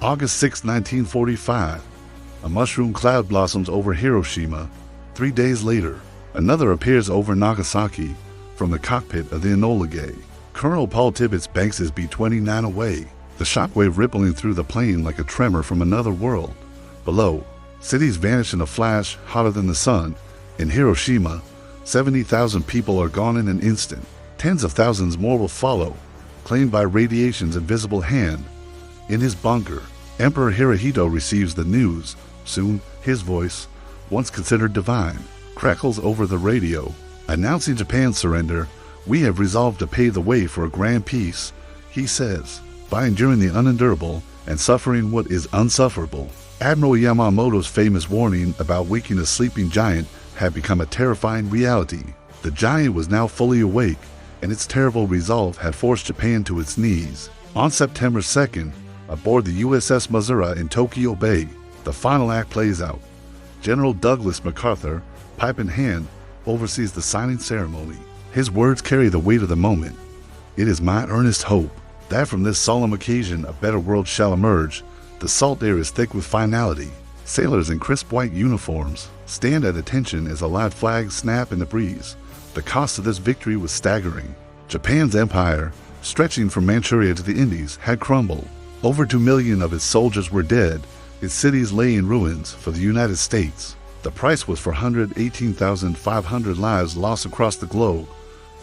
August 6, 1945. A mushroom cloud blossoms over Hiroshima. 3 days later, another appears over Nagasaki from the cockpit of the Enola Gay. Colonel Paul Tibbets banks his B-29 away, the shockwave rippling through the plane like a tremor from another world. Below, cities vanish in a flash hotter than the sun. In Hiroshima, 70,000 people are gone in an instant. Tens of thousands more will follow, claimed by radiation's invisible hand. In his bunker, Emperor Hirohito receives the news. Soon, his voice, once considered divine, crackles over the radio, announcing Japan's surrender. "We have resolved to pave the way for a grand peace," he says, "by enduring the unendurable and suffering what is unsufferable." Admiral Yamamoto's famous warning about waking a sleeping giant had become a terrifying reality. The giant was now fully awake, and its terrible resolve had forced Japan to its knees. On September 2nd, aboard the USS Missouri in Tokyo Bay, the final act plays out. General Douglas MacArthur, pipe in hand, oversees the signing ceremony. His words carry the weight of the moment. "It is my earnest hope that from this solemn occasion a better world shall emerge." The salt air is thick with finality. Sailors in crisp white uniforms stand at attention as Allied flags snap in the breeze. The cost of this victory was staggering. Japan's empire, stretching from Manchuria to the Indies, had crumbled. Over 2 million of its soldiers were dead. Its cities lay in ruins. For the United States, the price was for 118,500 lives lost across the globe.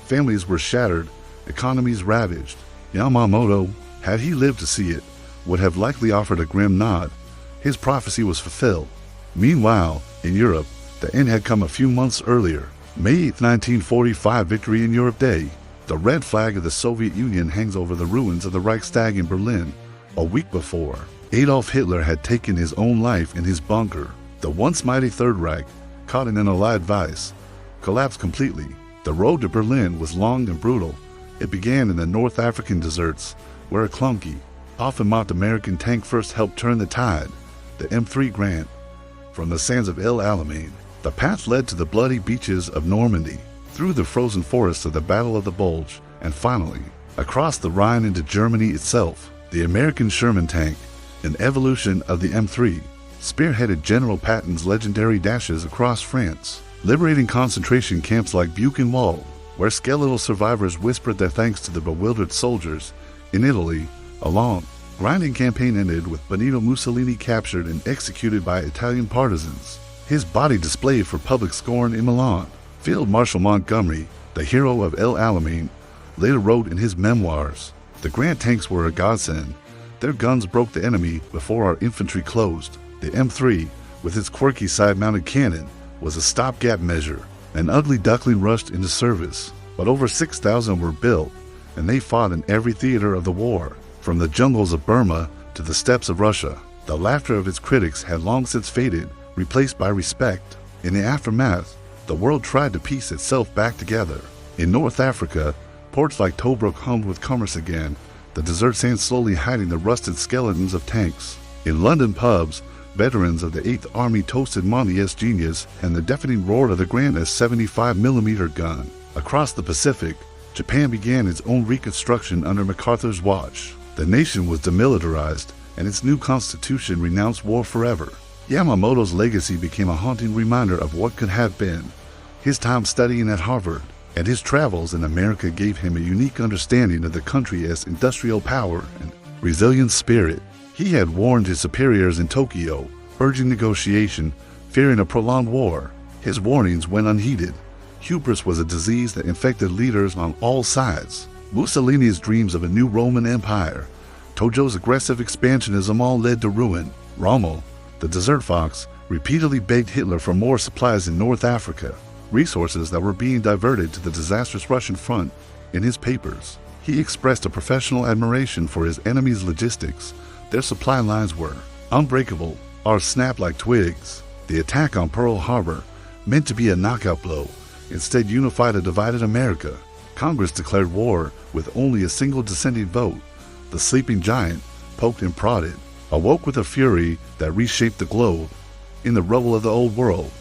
Families were shattered, economies ravaged. Yamamoto, had he lived to see it, would have likely offered a grim nod. His prophecy was fulfilled. Meanwhile, in Europe, the end had come a few months earlier. May 8, 1945, Victory in Europe Day. The red flag of the Soviet Union hangs over the ruins of the Reichstag in Berlin. A week before, Adolf Hitler had taken his own life in his bunker. The once mighty Third Reich, caught in an Allied vice, collapsed completely. The road to Berlin was long and brutal. It began in the North African deserts, where a clunky, often mocked American tank first helped turn the tide, the M3 Grant. From the sands of El Alamein, the path led to the bloody beaches of Normandy, through the frozen forests of the Battle of the Bulge, and finally, across the Rhine into Germany itself. The American Sherman tank, an evolution of the M3, spearheaded General Patton's legendary dashes across France, liberating concentration camps like Buchenwald, where skeletal survivors whispered their thanks to the bewildered soldiers. In Italy, a long, grinding campaign ended with Benito Mussolini captured and executed by Italian partisans, his body displayed for public scorn in Milan. Field Marshal Montgomery, the hero of El Alamein, later wrote in his memoirs, "The Grant tanks were a godsend. Their guns broke the enemy before our infantry closed. The M3, with its quirky side-mounted cannon, was a stopgap measure. An ugly duckling rushed into service, but over 6,000 were built, and they fought in every theater of the war, from the jungles of Burma to the steppes of Russia." The laughter of its critics had long since faded, replaced by respect. In the aftermath, the world tried to piece itself back together. In North Africa, ports like Tobruk hummed with commerce again, the desert sands slowly hiding the rusted skeletons of tanks. In London pubs, veterans of the 8th Army toasted Monty's genius and the deafening roar of the Grant as 75mm gun. Across the Pacific, Japan began its own reconstruction under MacArthur's watch. The nation was demilitarized, and its new constitution renounced war forever. Yamamoto's legacy became a haunting reminder of what could have been. His time studying at Harvard and his travels in America gave him a unique understanding of the country as industrial power and resilient spirit. He had warned his superiors in Tokyo, urging negotiation, fearing a prolonged war. His warnings went unheeded. Hubris was a disease that infected leaders on all sides. Mussolini's dreams of a new Roman Empire, Tojo's aggressive expansionism all led to ruin. Rommel, the desert fox, repeatedly begged Hitler for more supplies in North Africa, resources that were being diverted to the disastrous Russian front. In his papers, he expressed a professional admiration for his enemy's logistics. Their supply lines were unbreakable or snapped like twigs. The attack on Pearl Harbor, meant to be a knockout blow, instead unified a divided America. Congress declared war with only a single dissenting vote. The sleeping giant, poked and prodded, awoke with a fury that reshaped the globe. In the rubble of the old world,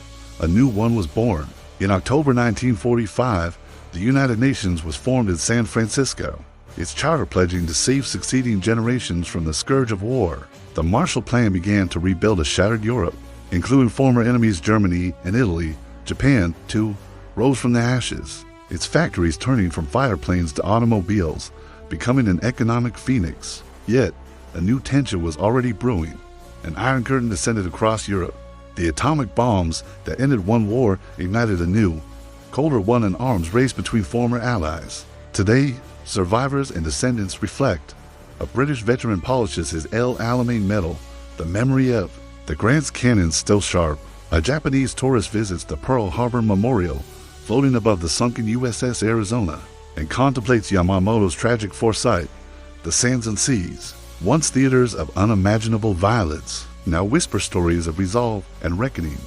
a new one was born. In October 1945, the United Nations was formed in San Francisco, its charter pledging to save succeeding generations from the scourge of war. the Marshall Plan began to rebuild a shattered Europe, including former enemies Germany and Italy. Japan, too, rose from the ashes, its factories turning from fireplanes to automobiles, becoming an economic phoenix. Yet, a new tension was already brewing. An Iron Curtain descended across Europe. The atomic bombs that ended one war ignited a new, colder one, an arms race between former allies. Today, survivors and descendants reflect. A British veteran polishes his El Alamein medal, the memory of the Grant's cannon still sharp. A Japanese tourist visits the Pearl Harbor Memorial, floating above the sunken USS Arizona, and contemplates Yamamoto's tragic foresight. The sands and seas, once theaters of unimaginable violence, now whisper stories of resolve and reckoning.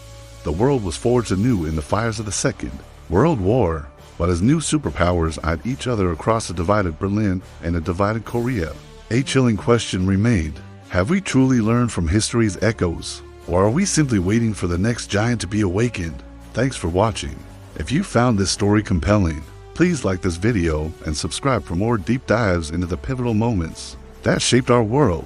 The world was forged anew in the fires of the Second World War, but as new superpowers eyed each other across a divided Berlin and a divided Korea, a chilling question remained. Have we truly learned from history's echoes? Or are we simply waiting for the next giant to be awakened? Thanks for watching. If you found this story compelling, please like this video and subscribe for more deep dives into the pivotal moments that shaped our world.